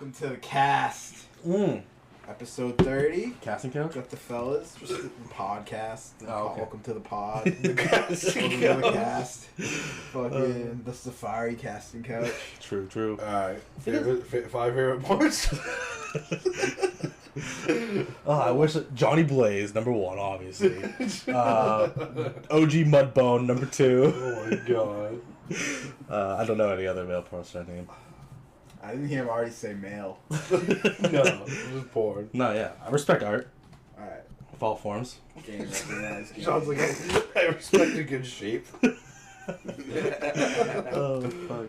Welcome to the cast. Episode 30. Casting couch? Got the fellas. Just the podcast. Okay. Welcome to the pod. The casting Welcome to the couch. cast. Fucking the safari casting couch. True. Alright. Five favorite parts? I wish Johnny Blaze, number one, obviously. OG Mudbone, number two. Oh my god. I don't know any other male porn star name. I didn't hear him already say male. No, it was porn. No, yeah. I respect art. Alright. Of all forms. Game recognized. Game. Sounds like I respect a good shape. Oh, fuck.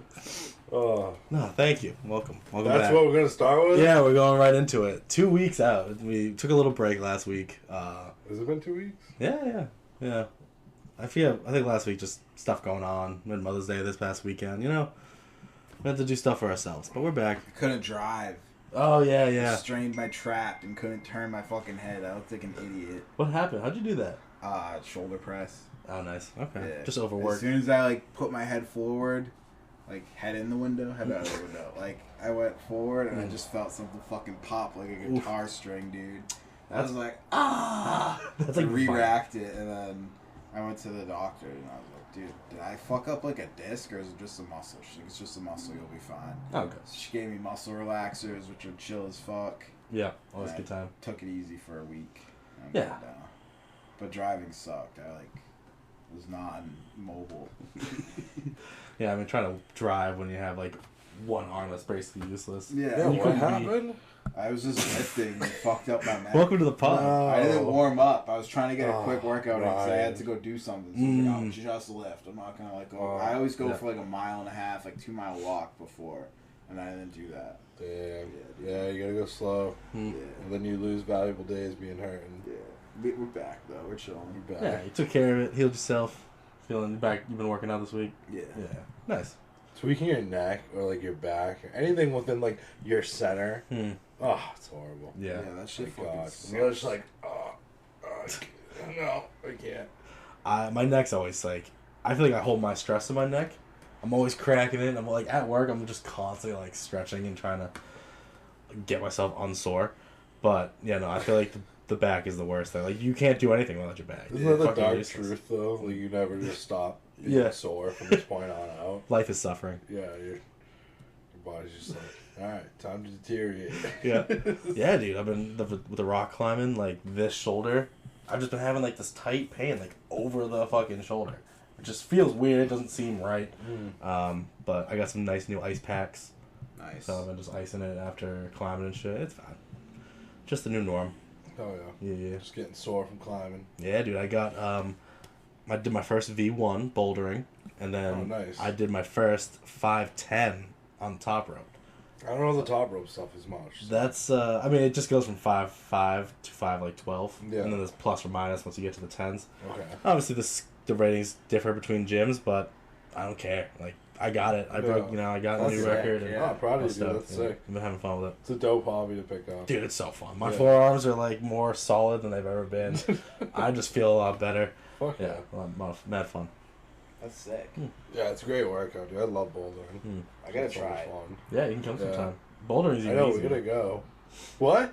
Oh. No, thank you. Welcome That's back. what we're gonna start with? Yeah, we're going right into it. 2 weeks out. We took a little break last week. Has it been 2 weeks? Yeah. I think last week just stuff going on. We had Mother's Day this past weekend, you know? We had to do stuff for ourselves, but we're back. I couldn't drive. Oh, yeah. Strained my trap and couldn't turn my fucking head. I looked like an idiot. What happened? How'd you do that? Shoulder press. Oh, nice. Okay. Yeah. Just As overworked. soon as I put my head forward, head in the window, head out of the window. I went forward and I just felt something fucking pop like a guitar string, dude. I was like, That's I like re-racked it, and then I went to the doctor and I was like, dude, did I fuck up a disc or is it just a muscle? She's like, it's just a muscle, you'll be fine. Oh, good. So she gave me muscle relaxers, which are chill as fuck. Yeah, always And good time. Took it easy for a week. And I'm Yeah. good now. But driving sucked. I was not mobile. Yeah, I mean, trying to drive when you have one arm that's basically useless. Yeah, You what couldn't happened? I was just lifting and fucked up my neck. Welcome to the pod. I didn't warm up. I was trying to get a quick Oh, workout in because I right. had to go do something. So I was like, I'll just lift. I'm not gonna go. Oh, I always go yeah. for a mile and a half, 2 mile walk before, and I didn't do that. Damn. Yeah, you gotta go slow. Yeah, And then you lose valuable days being hurt. And we're back though. We're chilling. you're back. Yeah, you took care of it, healed yourself. Feeling back. You've been working out this week? Yeah. Yeah. Nice. Tweaking your neck or your back or anything within your center. Oh, it's horrible. Yeah. that shit My fucking God. sucks. And you're just like, no, I can't. My neck's always I feel like I hold my stress in my neck. I'm always cracking it. I'm at work, I'm just constantly stretching and trying to get myself unsore. But yeah, no, I feel like the back is the worst thing. You can't do anything without your back. Isn't that the Fucking dark useless. truth though? You never just stop being sore from this point on out. Life is suffering. Yeah, your body's just alright, time to deteriorate. Yeah. Yeah, dude. I've been with the rock climbing, this shoulder. I've just been having this tight pain over the fucking shoulder. It just feels weird. It doesn't seem right. But I got some nice new ice packs. Nice. So I've been just icing it after climbing and shit. It's fine. Just the new norm. Oh yeah. Yeah. Just getting sore from climbing. Yeah, dude. I got I did my first V1 bouldering, and then nice. I did my first 5'10" on the top rope. I don't know the top rope stuff as much. So. That's I mean, it just goes from 5'5" to 5'12", Yeah. and then there's plus or minus once you get to the 10s. Okay. Obviously, the ratings differ between gyms, but I don't care. I got it. I broke. I got a That's new sick. record. And Yeah. Oh, proud I'm of you, dude. stoked, That's yeah. sick. I've been having fun with it. It's a dope hobby to pick up. Dude, it's so fun. My Yeah. forearms are more solid than they've ever been. I just feel a lot better. Fuck Yeah, mad fun. That's sick. Yeah, it's a great workout, dude. I love bouldering. I gotta It's so try much it. fun. Yeah, you can come Yeah. sometime. Bouldering is I even know, easier. we're gonna go. What?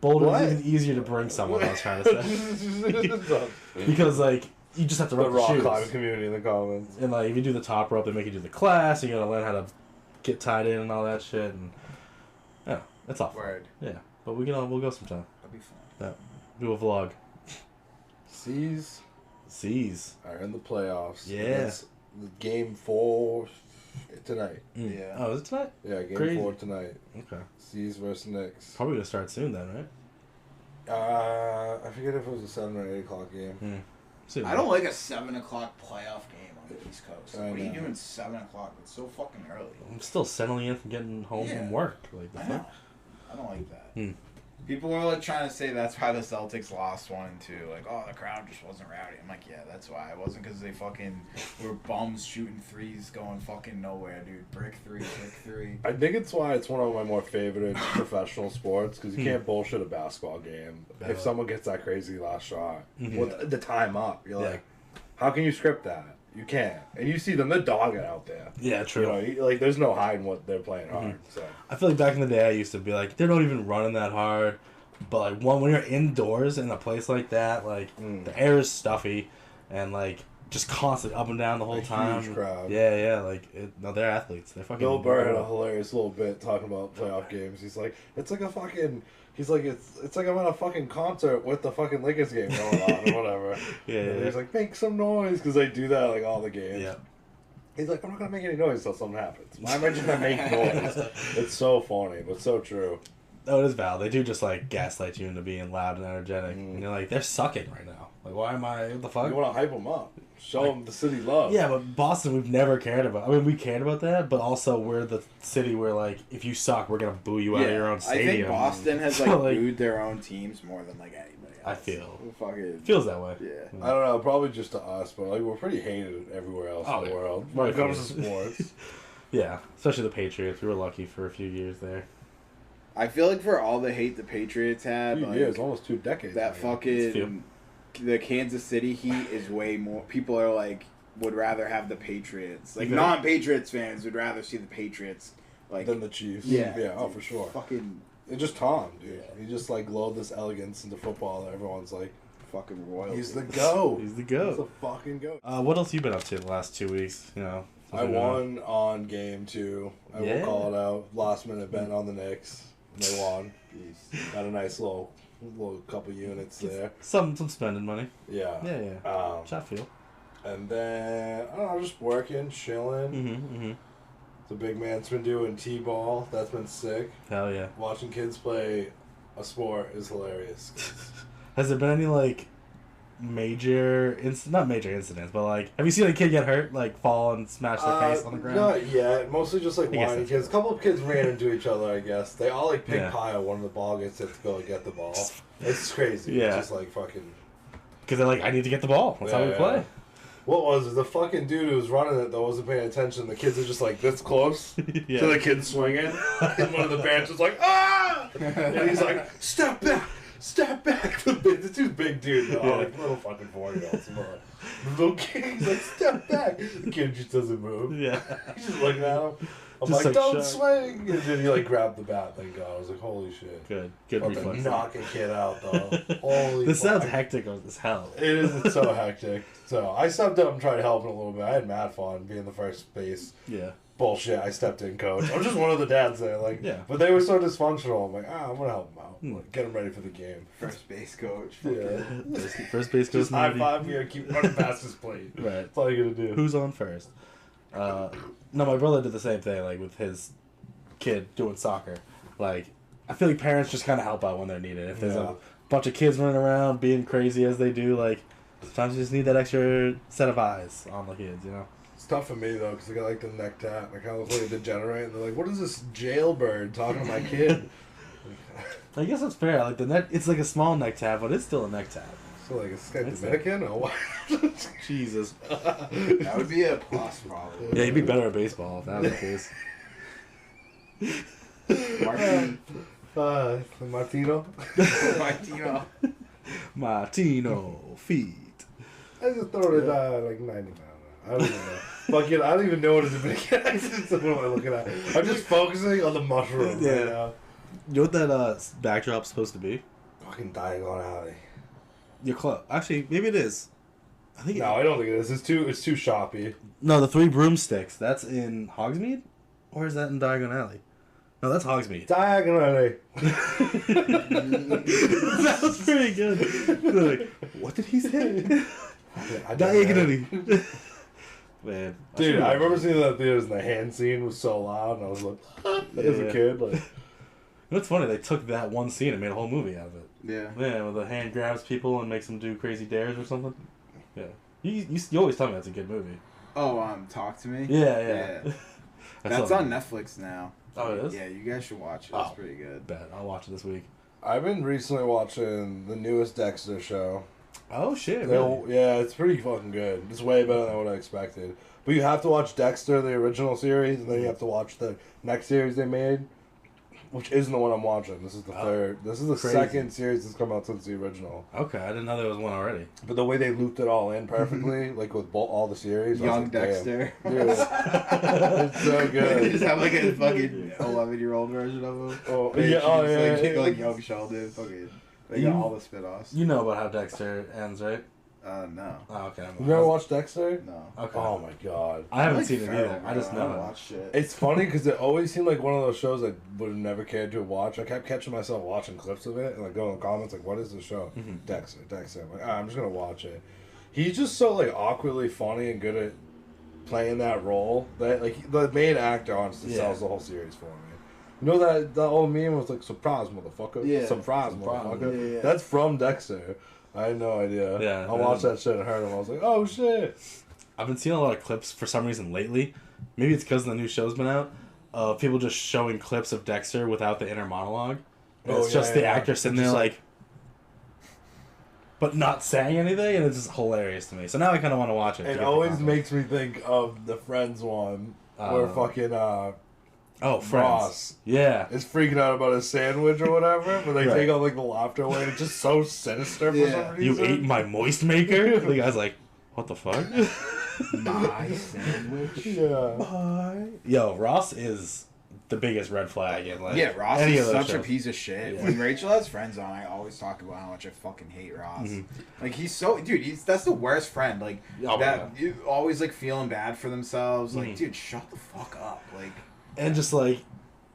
Bouldering What? is even easier to bring someone. I was trying to say because you just have to the rub the rock shoes. climbing community in the comments. And if you do the top rope, they make you do the class. You gotta learn how to get tied in and all that shit. And yeah, it's all fun. Word. Yeah, but we'll go sometime. That'd be fun. Yeah, do a vlog. C's are in the playoffs. Yeah. It's game 4 tonight. Yeah. Oh, is it tonight? Yeah, game Crazy. 4 tonight. Okay. C's versus Knicks. Probably gonna start soon then, right? I forget if it was a 7 or 8 o'clock game. Soon. I don't like a 7 o'clock playoff game on the East Coast. I What are you know. doing 7 o'clock? It's so fucking early. I'm still settling in from getting home Yeah. from work. The I fuck? know. I don't like that. Hmm. People are trying to say that's why the Celtics lost 1 and 2. Oh, the crowd just wasn't rowdy. I'm like, yeah, that's why. It wasn't because they fucking were bums shooting threes going fucking nowhere, dude. Brick three. I think it's why it's one of my more favorite professional sports because you can't bullshit a basketball game. Yeah. If someone gets that crazy last shot Mhm. with the time up, you're Yeah. like, how can you script that? You can't. And you see them, they're dogging out there. Yeah, true. Like, there's no hiding what they're playing hard. So I feel like back in the day, I used to be like, they're not even running that hard. But, like, when you're indoors in a place like that, like, the air is stuffy and, like, just constantly up and down the whole time. Huge crowd. Yeah, like, no, they're athletes. They're fucking... Bill Burr had a hilarious little bit talking about playoff games. He's like, it's like a fucking... He's like, it's like I'm at a fucking concert with the fucking Lakers game going on or whatever. Yeah. He's like, make some noise, because they do that, like, all the games. Yeah. He's like, I'm not going to make any noise until something happens. Why am I just going to make noise? It's so funny, but so true. Oh, it is valid. They do just, like, gaslight you into being loud and energetic. And you're like, they're sucking right now. Like, why am I... What the fuck? You want to hype them up. Show them the city love. Yeah, but Boston, we've never cared about. I mean, we cared about that, but also we're the city where, like, if you suck, we're going to boo you out of your own stadium. I think Boston has, like, booed their own teams more than, like, anybody else. I feel. Fucking... Feels that way. Yeah. I don't know, probably just to us, but, like, we're pretty hated everywhere else in the world. When it comes to sports. Yeah, especially the Patriots. We were lucky for a few years there. I feel like for all the hate the Patriots had, Few like, years, almost 2 decades. that fucking the Kansas City Heat is way more. People are like would rather have the Patriots. Like non-Patriots fans would rather see the Patriots like than the Chiefs. Yeah, oh for sure. Fucking, it's just Tom, dude. He just like lulled this elegance into football that everyone's like, fucking royal. he's the GOAT. He's the GOAT. He's the fucking GOAT. What else you been up to the last 2 weeks? I won on game 2. I will call it out. Last minute bet on the Knicks. They won. Got a nice little couple units there. Some spending money. Yeah. Yeah. Shot feel. And then I don't know, just working, chilling. The big man's been doing T-ball. That's been sick. Hell yeah. Watching kids play a sport is hilarious. Has there been any like major not major incidents, but like have you seen a kid get hurt, like fall and smash their face on the ground? Not yet. Mostly just like whiny kids. A couple of kids ran into each other, I guess. They all like pig pile one of the ball gets it to go get the ball. It's crazy. Yeah. It's just like fucking. Because they're like, I need to get the ball. That's how we play. What was it? The fucking dude who was running it that wasn't paying attention. The kids are just like this close to the kid swinging, and one of the parents was like, ah! And he's like, step back. Step back! The dude's big dude, though. Like little fucking 4-year-olds. Little kid, he's like, step back! The kid just doesn't move. Yeah. He's just looking at him. I'm just like, don't shocked. swing! And then he like grabbed the bat, thank God. I was like, holy shit. Good reflex. Knock a kid out, though. Holy This fuck. sounds hectic as hell. It is, it's so hectic. So I stepped up and tried to help him a little bit. I had mad fun being the first base. Yeah. Bullshit, I stepped in, coach. I'm just one of the dads there, like. Yeah. But they were so dysfunctional. I'm like, I'm gonna help them out. Like, get them ready for the game. First base coach. Yeah. First base goes just high five me and keep running past his plate. Right. That's all you gotta do. Who's on first? No, my brother did the same thing, like with his kid doing soccer. Like, I feel like parents just kind of help out when they're needed. If there's a bunch of kids running around being crazy as they do, like, sometimes you just need that extra set of eyes on the kids, It's tough for me, though, because I got, like, the neck tap. I kind of look like a degenerate, and they're like, what is this jailbird talking to my kid? I guess that's fair. Like, the neck, it's like a small neck tap, but it's still a neck tap. So, like, is this guy Dominican or what? Jesus. That would be a plus, probably. Yeah, he'd be better at baseball if that was the case. Martino? Martino feet. I just throw it like 90 miles. I don't even know. Fuck it, I don't even know what a Dominican accent is. What am I looking at? I'm just focusing on the mushroom right now. You know what that backdrop's supposed to be? Fucking Diagon Alley. You're close. Actually, maybe it is. I don't think it is. It's too shoppy. No, the Three Broomsticks. That's in Hogsmeade? Or is that in Diagon Alley? No, that's Hogsmeade. Diagon Alley. That was pretty good. Like, what did he say? Diagon Alley. Man. Dude, I remember seeing that theaters and the hand scene was so loud, and I was like, as a kid, like. It's funny, they took that one scene and made a whole movie out of it. Yeah. Yeah, where the hand grabs people and makes them do crazy dares or something. Yeah. You always tell me that's a good movie. Oh, Talk to Me? Yeah. That's on Netflix now. Oh, it is? Yeah, you guys should watch it. It's pretty good. Bet. I'll watch it this week. I've been recently watching the newest Dexter show. Oh, shit. Really? Yeah, it's pretty fucking good. It's way better than what I expected. But you have to watch Dexter, the original series, and then you have to watch the next series they made. which isn't the one I'm watching. This is the third. This is the second series that's come out since the original. Okay, I didn't know there was one already. But the way they looped it all in perfectly, like with all the series. Young Dexter. Dude, it's so good. They just have like a fucking 11-year-old version of him. Oh, They yeah, oh, just, yeah. like young Sheldon. Fucking, they got all the spin-offs. You know about how Dexter ends, right? No. Oh, okay. You never watched Dexter? No. Okay. Oh my god. I haven't like seen it Feral, either. I just bro. know don't it. watch shit. It's funny because it always seemed like one of those shows I would have never cared to watch. I kept catching myself watching clips of it and like going in the comments like, "What is this show?" Dexter. I'm like, I'm just gonna watch it. He's just so like awkwardly funny and good at playing that role that like the main actor honestly sells the whole series for me. You know that old meme was like, "Surprise, motherfucker!" Yeah. Surprise, motherfucker. Yeah. That's from Dexter. I had no idea. Yeah, I watched that shit and heard him. I was like, "Oh shit!" I've been seeing a lot of clips for some reason lately. Maybe it's because the new show's been out. Of people just showing clips of Dexter without the inner monologue. And it's just the actor sitting there like, but not saying anything, and it's just hilarious to me. So now I kind of want to watch it. It always makes me think of the Friends one where fucking Friends. Ross Yeah. is freaking out about his sandwich or whatever, but they take out like the laughter away. And it's just so sinister for some You reason. ate my moist maker? The guy's like, what the fuck? My sandwich. Yeah. Yo, Ross is the biggest red flag in like Ross any is of those such a shows. piece of shit. Yeah. When Rachel has friends on, I always talk about how much I fucking hate Ross. Like he's so that's the worst friend. Like Oh, that you always like feeling bad for themselves. Like dude, shut the fuck up. Like And just like,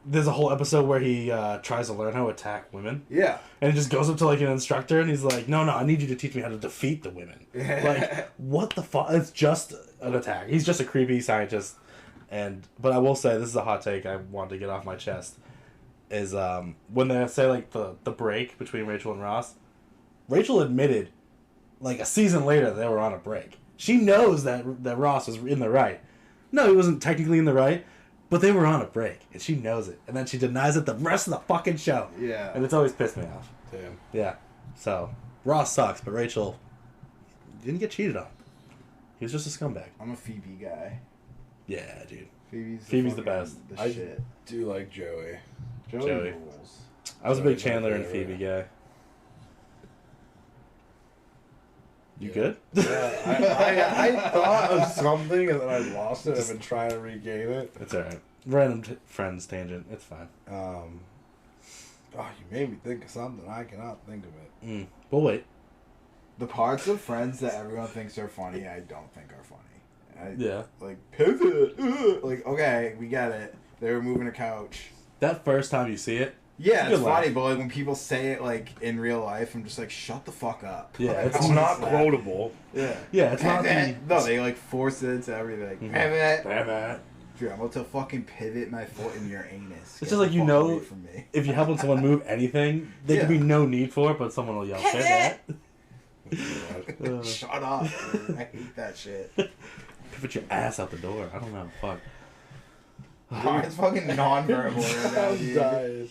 there's a whole episode where he tries to learn how to attack women. yeah. And he just goes up to like an instructor and he's like, no, I need you to teach me how to defeat the women. Like, what the fuck? It's just an attack. He's just a creepy scientist. But I will say, this is a hot take I wanted to get off my chest, is when they say like the break between Rachel and Ross, Rachel admitted like a season later they were on a break. She knows that Ross was in the right. No, he wasn't technically in the right, but they were on a break, and she knows it. And then she denies it the rest of the fucking show. Yeah. And it's always pissed me off. Damn. Yeah. So, Ross sucks, but Rachel didn't get cheated on. He was just a scumbag. I'm a Phoebe guy. Yeah, dude. Phoebe's the best. The I shit. do like Joey. Joey. rules. I was a big Joey's my Chandler and favorite. Phoebe guy. You good? Yeah, I thought of something and then I lost it. I've been trying to regain it. It's alright. Random friends tangent. It's fine. Oh, you made me think of something. I cannot think of it. We'll wait. The parts of Friends that everyone thinks are funny, I don't think are funny. Yeah. Like, pivot. Like, okay, we get it. They were moving a couch. That first time you see it, Yeah, Good it's funny, laugh. but like when people say it like in real life, I'm just like, shut the fuck up. Yeah, Like, it's It's how not is that? quotable. Yeah. yeah, it's not the... Pivot. No, they like force it into everything. Pivot. Pivot. Dude, I'm about to fucking pivot my foot in your anus. It's Get just like, the you fuck know, away from me. if you're helping someone move anything, there could be no need for it, but someone will yell, pivot. Shut up. Dude. I hate that shit. Pivot your ass out the door. I don't know. Fuck. It's fucking nonverbal right now, I'm dude. dying.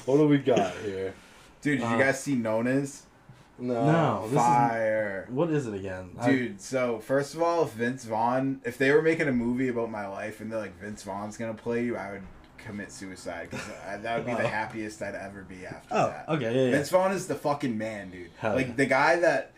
What do we got here? Dude, did you guys see Nona's? No, this Fire. is... What is it again? Dude, so first of all, if Vince Vaughn, if they were making a movie about my life and they're like, Vince Vaughn's gonna play you, I would commit suicide because that would be the happiest I'd ever be after that. Okay, yeah. Vince Vaughn is the fucking man, dude. Hell like yeah. the guy that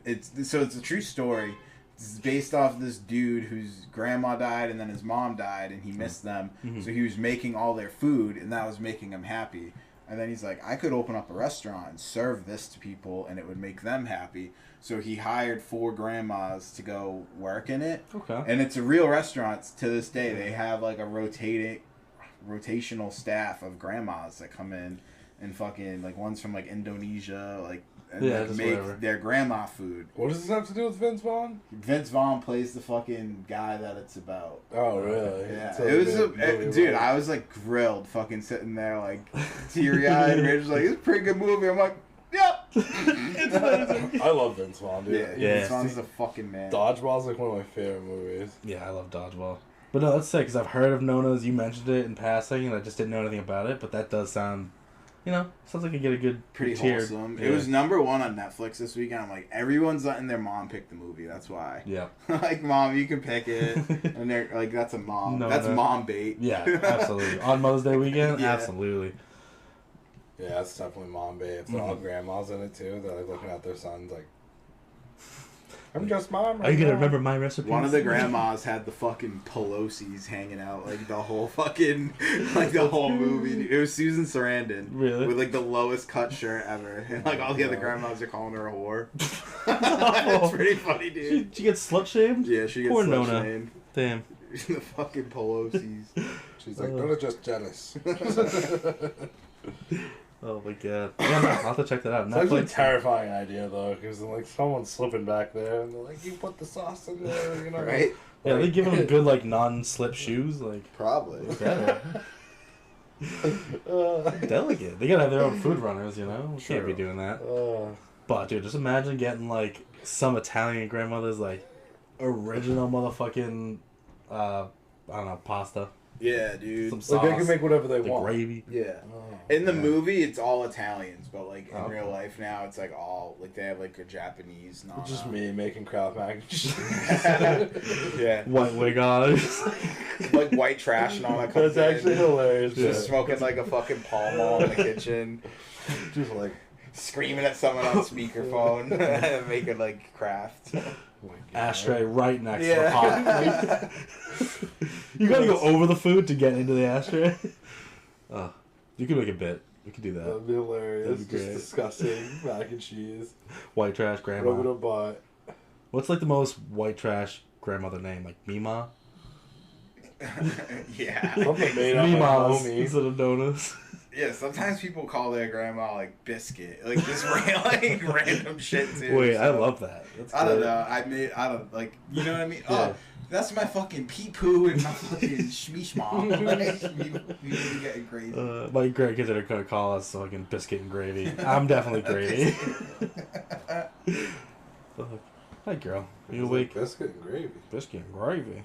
it's a true story. It's based off this dude whose grandma died and then his mom died and he missed them. Mm-hmm. So he was making all their food and that was making him happy. And then he's like, I could open up a restaurant and serve this to people and it would make them happy. So he hired 4 grandmas to go work in it. Okay. And it's a real restaurant to this day. They have like a rotational staff of grandmas that come in and fucking like one's from like Indonesia, like and Yeah, like, just make whatever. their grandma food. What does this have to do with Vince Vaughn? Vince Vaughn plays the fucking guy that it's about. Oh, really? Yeah, So it was movie, dude. right? I was like grilled, fucking sitting there like teary eyed. Rachel's like, "It's a pretty good movie." I'm like, "Yep." It's amazing. I love Vince Vaughn, dude. Yeah, Yeah. Vince Vaughn's a fucking man. Dodgeball's like one of my favorite movies. Yeah, I love Dodgeball. But no, that's sick, because I've heard of Nona's. You mentioned it in passing, and I just didn't know anything about it. But that does sound, sounds like you get a good Pretty cheer. wholesome. Yeah. It was #1 on Netflix this weekend. I'm like, everyone's letting their mom pick the movie. That's why. Yeah. Like, mom, you can pick it, and they're like, that's a mom. No, that's no. mom bait. Yeah, absolutely. On Mother's Day weekend? Yeah. Absolutely. Yeah, that's definitely mom babes. They're all grandmas in it too. They're like looking at their sons like, I'm just mom. Are you gonna remember my recipe? One of the grandmas had the fucking Pelosi's hanging out like the whole fucking like the whole movie. It was Susan Sarandon, really, with like the lowest cut shirt ever, and like all the other grandmas are calling her a whore. It's pretty funny, dude. She gets slut shamed. Yeah, she gets Poor slut Nona. shamed. Damn. The fucking Pelosi's. She's like, they're just jealous. Oh my god. Yeah, no, I'll have to check that out. It's actually a terrifying idea though, because like someone's slipping back there, and they're like, you put the sauce in there, you know? Right? Yeah, they giving them good like non-slip shoes, like Probably. better. Delicate. They gotta have their own food runners, you know. We can't be doing that. But dude, just imagine getting like some Italian grandmother's like original motherfucking I don't know, pasta. Yeah, dude. Some sauce. Like they can make whatever they the want. gravy. Yeah. In the movie, it's all Italians, but like in real life now, it's like all like they have like a Japanese. It's just me making Kraft mac and cheese. Yeah. White wig on. Like white trash and all that. That's actually hilarious. Just smoking like a fucking Pall Mall in the kitchen, Just like screaming at someone on speakerphone, making like Kraft. Ashtray right next to Yeah. the pot. You gotta go over the food to get into the ashtray. Oh, you could make a bit. We could do that. That'd be hilarious. That'd be Just great. disgusting mac and cheese. White trash Rub it grandma. on butt. What's like the most white trash grandmother name? Like Mima? Yeah. Something made up by Mimas homie. instead of donuts. Yeah, sometimes people call their grandma like biscuit, like just like random shit too. Wait, so. I love that. That's I don't great. know. I don't like. You know what I mean? Yeah. Oh, that's my fucking pee poo and my fucking shmeeshma. We getting crazy. My grandkids are gonna call us fucking biscuit and gravy. I'm definitely gravy. Hi, girl. Are you It's awake? like biscuit and gravy. Biscuit and gravy.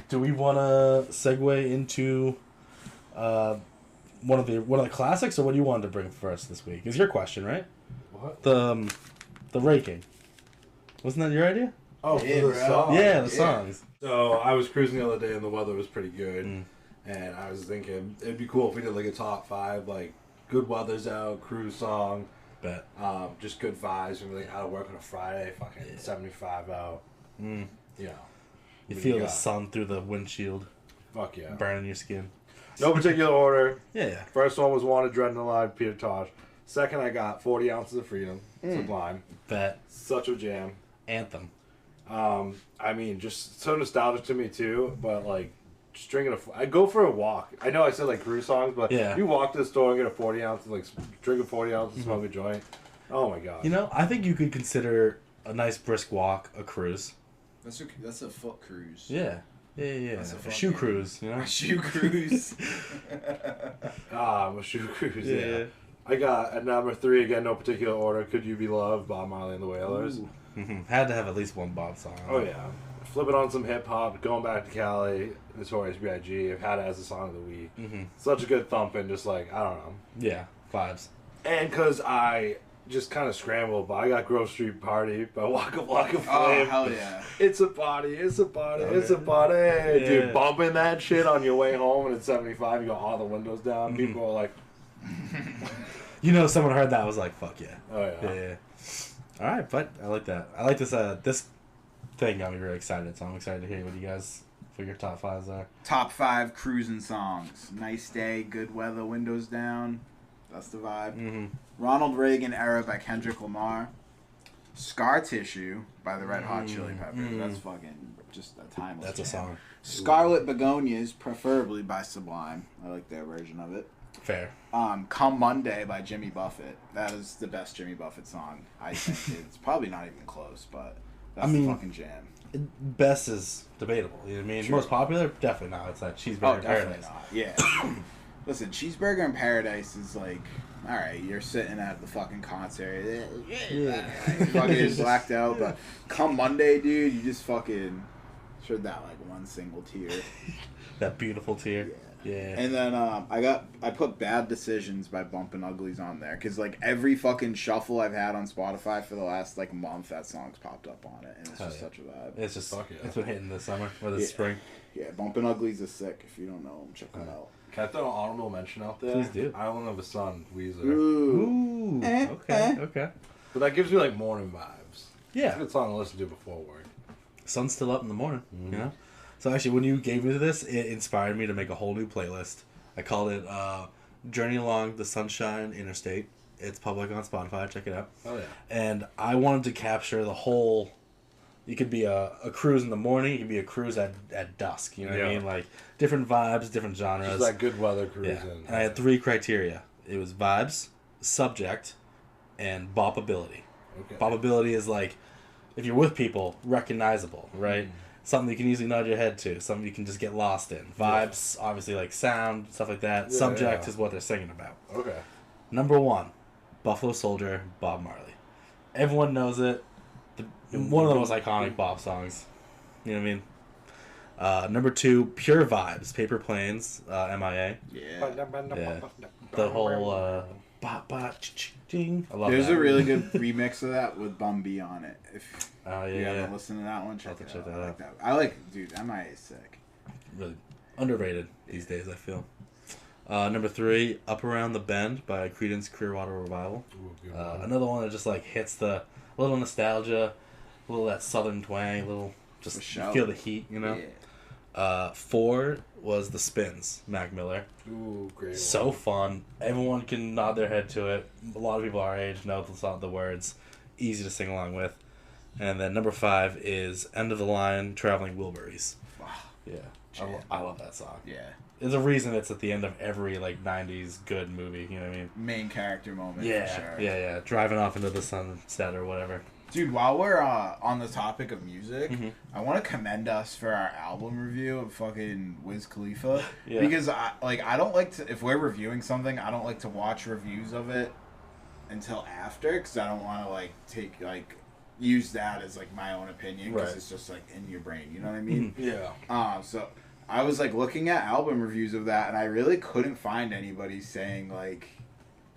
Do we want to segue into one of the classics, or what do you want to bring first this week? Is your question, right? What? The ranking. Wasn't that your idea? Oh, Yeah, for the bro. song. Yeah, the songs. So I was cruising the other day and the weather was pretty good. Mm. And I was thinking it'd be cool if we did like a top 5, like good weather's out, cruise song, Bet. just good vibes. And like out of work on a Friday, fucking 75 out. Mm. You know, You what do feel you the got? sun through the windshield, Fuck yeah. burning your skin. No particular order. Yeah. First one was Wanted, Dread and Alive, Peter Tosh. Second, I got 40 Ounces of Freedom, Sublime. Bet. Such a jam. Anthem. I mean, just so nostalgic to me too, but like, just drinking I go for a walk. I know I said like cruise songs, but Yeah. you walk to the store and get a 40 ounce, like drink a 40 ounce and smoke a joint. Oh my god. You know, I think you could consider a nice brisk walk a cruise. That's a foot cruise. Yeah. Yeah. That's a A shoe fucking- cruise, you know? Shoe cruise. I'm a shoe cruise, yeah. Yeah. I got at number 3, again, no particular order, Could You Be Loved, Bob Marley and the Wailers. Ooh. Had to have at least one Bob song. Oh yeah. Flipping on some hip hop, going back to Cali, Notorious B.I.G. I've had it as a song of the week. Mm-hmm. Such a good thumping, just like, I don't know. Yeah, vibes. And because I just kind of scrambled, but I got Grove Street Party by Waka Waka Flame. Oh hell yeah. It's a party, it's a party, Oh, it's yeah. a party. Yeah. Dude, bumping that shit on your way home and it's 75, you got all the windows down. Mm-hmm. People are like, You know, someone heard that, I was like, fuck yeah. oh yeah. Yeah. All right, but I like that. I like this. This thing got me really excited, so I'm excited to hear what you guys for your top 5s are. Top 5 cruising songs. Nice day, good weather, windows down. That's the vibe. Mm-hmm. Ronald Reagan Era by Kendrick Lamar. Scar Tissue by the Red Hot Chili Peppers. That's fucking just a timeless That's a jam. song. Scarlet Begonias, preferably by Sublime. I like their version of it. Fair. Come Monday by Jimmy Buffett. That is the best Jimmy Buffett song, I think. It's probably not even close, but that's I mean, the fucking jam. Best is debatable. You know what I mean? Sure. Most popular, definitely not. It's that Cheeseburger in Definitely Paradise. not. Yeah. Listen, Cheeseburger in Paradise is like, all right, you're sitting at the fucking concert. Yeah. Fucking blacked out, but come Monday, dude, you just fucking shed that like one single tear. That beautiful tear. Yeah. And then I put Bad Decisions by Bumpin' Uglies on there because like every fucking shuffle I've had on Spotify for the last like month, that song's popped up on it, and it's just such a vibe. It's just Fuck yeah. it's been hitting this summer or this Yeah. spring. Yeah, Bumpin' Uglies is sick. If you don't know them, check them out. Can I throw an honorable mention out there? Please do. Island of the Sun, Weezer. Ooh. Okay. But that gives me like morning vibes. Yeah. It's a good song to listen to before work. Sun's still up in the morning, you know? So actually, when you gave me this, it inspired me to make a whole new playlist. I called it Journey Along the Sunshine Interstate. It's public on Spotify. Check it out. Oh, yeah. And I wanted to capture the whole... You could be a cruise in the morning. You could be a cruise at dusk. You know what I mean? Like, different vibes, different genres. Just like good weather cruising. Yeah. And I had 3 criteria. It was vibes, subject, and bopability. Okay. Bopability is like, if you're with people, recognizable, right? Something you can easily nod your head to. Something you can just get lost in. Vibes, obviously, like sound, stuff like that. Yeah, Subject is what they're singing about. Okay. Number 1, Buffalo Soldier, Bob Marley. Everyone knows it. One of the most iconic Bob songs. You know what I mean? Number 2, Pure Vibes, Paper Planes, MIA. Yeah. The whole ba-ba-ch-ch-ding. I love There's that. a really good remix of that with Bum B on it. If Oh, you yeah. haven't listened to that one, check I'll have it to check out. that I like out. that. I like, dude, MIA is sick. Really underrated these days, I feel. Number 3, Up Around the Bend by Creedence Clearwater Revival. Ooh, good one. Another one that just like hits the little nostalgia, a little that southern twang, a little just For sure. feel the heat, you know. Yeah. 4 was The Spins, Mac Miller. Ooh, great So one. fun. Everyone can nod their head to it. A lot of people our age know the words. Easy to sing along with. And then number 5 is End of the Line, Traveling Wilburys. Wow. Yeah. Jam. I love that song. Yeah. There's a reason it's at the end of every like 90s good movie, you know what I mean? Main character moment Yeah, for sure. yeah. Driving off into the sunset or whatever. Dude, while we're on the topic of music, Mhm. I want to commend us for our album review of fucking Wiz Khalifa. Yeah. Because I don't like to, if we're reviewing something, I don't like to watch reviews of it until after, because I don't want to use that as like my own opinion, because Right. it's just like in your brain, you know what I mean? Yeah. So I was like looking at album reviews of that, and I really couldn't find anybody saying like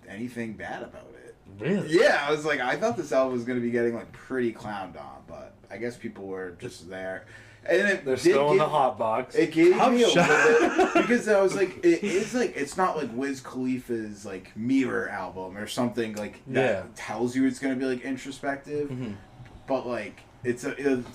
anything bad about it. Really? Yeah, I was like, I thought this album was going to be getting like pretty clowned on, but I guess people were just there. And it They're did still in the give- hot box. It gave I'm me a shocked. little bit, because I was like, it is like, it's not like Wiz Khalifa's like Mirror album or something like that Yeah. tells you it's going to be like introspective, Mhm. but like it's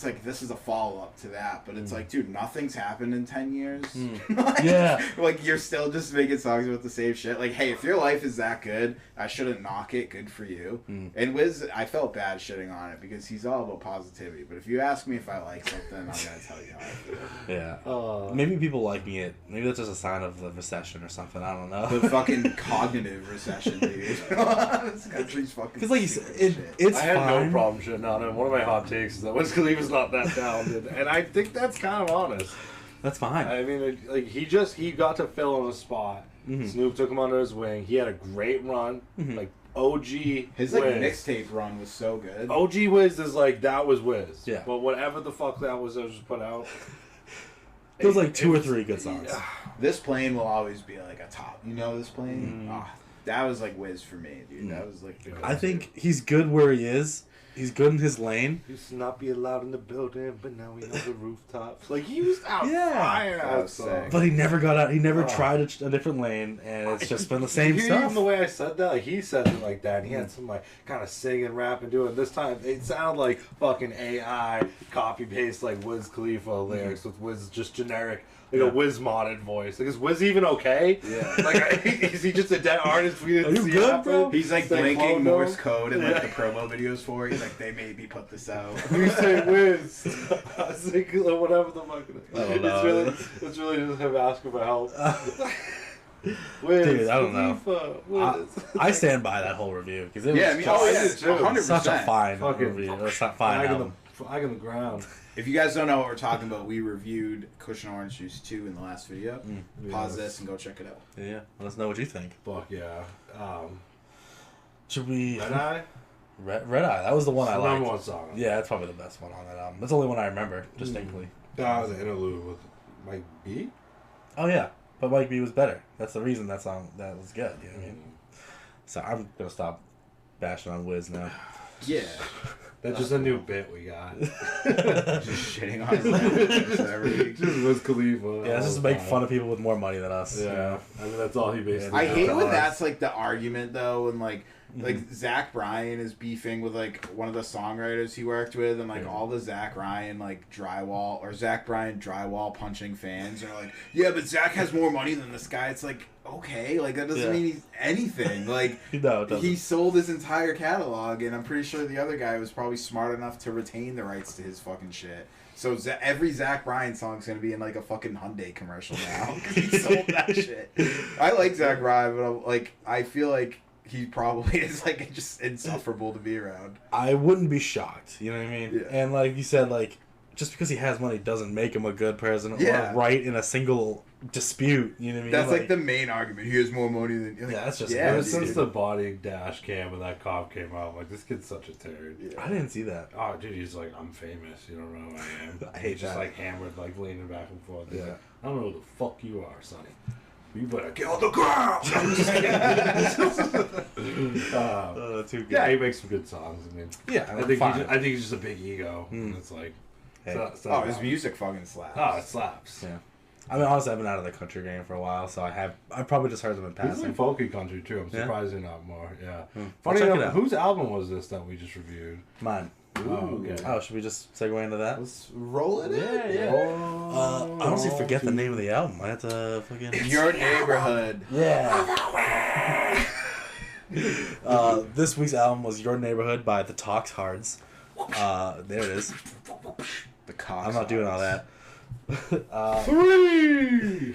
like this is a follow up to that, but it's like, dude, nothing's happened in 10 years. Like, Yeah. like you're still just making songs about the same shit. Like, hey, if your life is that good, I shouldn't knock it. Good for you. And Wiz, I felt bad shitting on it because he's all about positivity. But if you ask me if I like something, I'm gonna tell you how I feel. Yeah. Maybe people liking it. Maybe that's just a sign of the recession or something. I don't know. The fucking cognitive recession, dude. This country's fucking. Because like you stupid said, as shit. it's I had fine. no problem shitting on him. One of my hot takes is that Wiz Khalifa's not that talented, and I think that's kind of honest. That's fine. I mean, like he got to fill in a spot. Snoop took him under his wing. He had a great run. Like OG His like Wiz. mixtape run was so good. OG Wiz is like that was Wiz. Yeah. But whatever the fuck that was just put out. It was like 2 or 3 good songs. Yeah. This plane will always be like a top. You know this plane? That was like Wiz for me, dude. That was like the I think he's good where he is. He's good in his lane. Used to not be allowed in the building, but now we on the rooftops. Like he was out Yeah. fire That that was song. sick. But he never got out. He never tried a different lane, and it's just been the same You hear stuff. even the way I said that, like he said it like that, and he had some like kind of singing, rapping, doing. This time it sounded like fucking AI copy paste like Wiz Khalifa lyrics with Wiz just generic, like a Wiz modded voice. Like is Wiz even okay? Yeah. Like is he just a dead artist we didn't Are you see good, happen? bro? He's like It's like blinking clone Morse dome. code in like Yeah. the promo videos for it. He's like, they made me put this out. You say Wiz. I was like, whatever the fuck. I don't know. It's really just him asking for help. Wiz, Dude, I don't know. Khalifa, Wiz. I stand by that whole review because it was Yeah, I mean, just oh I yeah, did too. 100%. such a fine Fucking review. It's not fine Flag album. on the ground. If you guys don't know what we're talking about, we reviewed Cushion Orange Juice 2 in the last video. Pause this and go check it out. Yeah, let us know what you think. Fuck yeah. Should we? Red Eye? Red Eye. That was the one I Number liked. one song. Yeah, that's probably the best one on that album. That's the only one I remember distinctly. That was an interlude with Mike B. Oh yeah, but Mike B was better. That's the reason that song that was good. You know what I mean? So I'm gonna stop bashing on Wiz now. Yeah. That's just a new bit we got. Just shitting on him every week. Just Wiz Khalifa. Yeah, it's just to make fun of people with more money than us. Yeah, I mean that's all he basically. I hate does. when that's like the argument though, and like Zach Bryan is beefing with like one of the songwriters he worked with, and like all the Zach Bryan drywall punching fans are like, yeah, but Zach has more money than this guy. It's like, okay, like that doesn't mean he's anything. Like No, it doesn't. he sold his entire catalog, and I'm pretty sure the other guy was probably smart enough to retain the rights to his fucking shit. So every Zach Bryan song's gonna be in like a fucking Hyundai commercial now because he sold that shit. I like Zach Bryan, but I feel like he probably is like just insufferable to be around. I wouldn't be shocked. You know what I mean? Yeah. And like you said, like just because he has money doesn't make him a good president or right in a single dispute. You know what I mean? That's like the main argument. He has more money than. Like, yeah, that's just Ever since the body dash cam and that cop came out, I'm like, this kid's such a turd. I didn't see that. Oh, dude, he's like, I'm famous. You don't know who I am. I hate just that. like hammered, like leaning back and forth. He's Yeah. like, I don't know who the fuck you are, Sonny. You better get on the ground. Too good. Yeah, he makes some good songs. I mean, Yeah, I think he's just a big ego. And it's like, his music fucking slaps. Oh, it slaps. Yeah. I mean, honestly, I've been out of the country game for a while, so I've probably just heard them in He's passing. like folky country too. I'm surprised he's not more. Yeah. Funny Funny enough, whose album was this that we just reviewed? Mine. Oh, okay. Oh, should we just segue into that? Let's roll it in. Yeah. I honestly forget the name of the album. I have to fucking. Your Neighborhood. Yeah. This week's album was Your Neighborhood by the Toxhards. There it is. The Cox. I'm not doing all that. 3!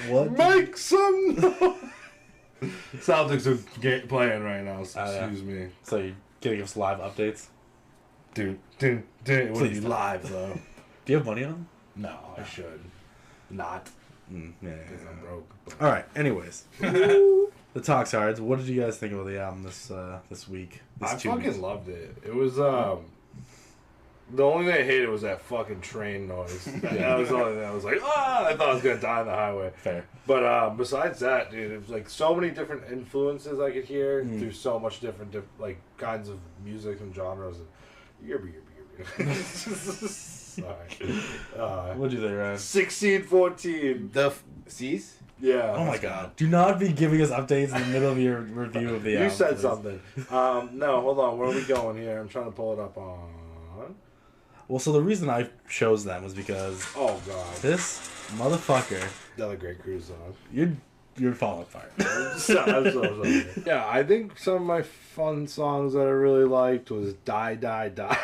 What? Make some noise! Celtics are playing right now, so excuse me. So you're gonna give us live updates? Dude. It would Please be live, though. Do you have money on them? No, I should. Not. Yeah. Because I'm broke. But... All right. Anyways, the Toxhards. What did you guys think about the album this week? I fucking loved it. It was the only thing I hated was that fucking train noise. That was the only thing I was like, I thought I was gonna die on the highway. Fair. But besides that, dude, it was like so many different influences I could hear through so much different like kinds of music and genres. And sorry. What'd you think, Ryan? 1614. The C's? Yeah. Oh my god. Do not be giving us updates in the middle of your review of the album. You said please. something. No, hold on. Where are we going here? I'm trying to pull it up on. Well, so the reason I chose them was because Oh god. this motherfucker, Another great cruise song. you're falling apart. I'm so sorry. Yeah, I think some of my fun songs that I really liked was Die, Die, Die.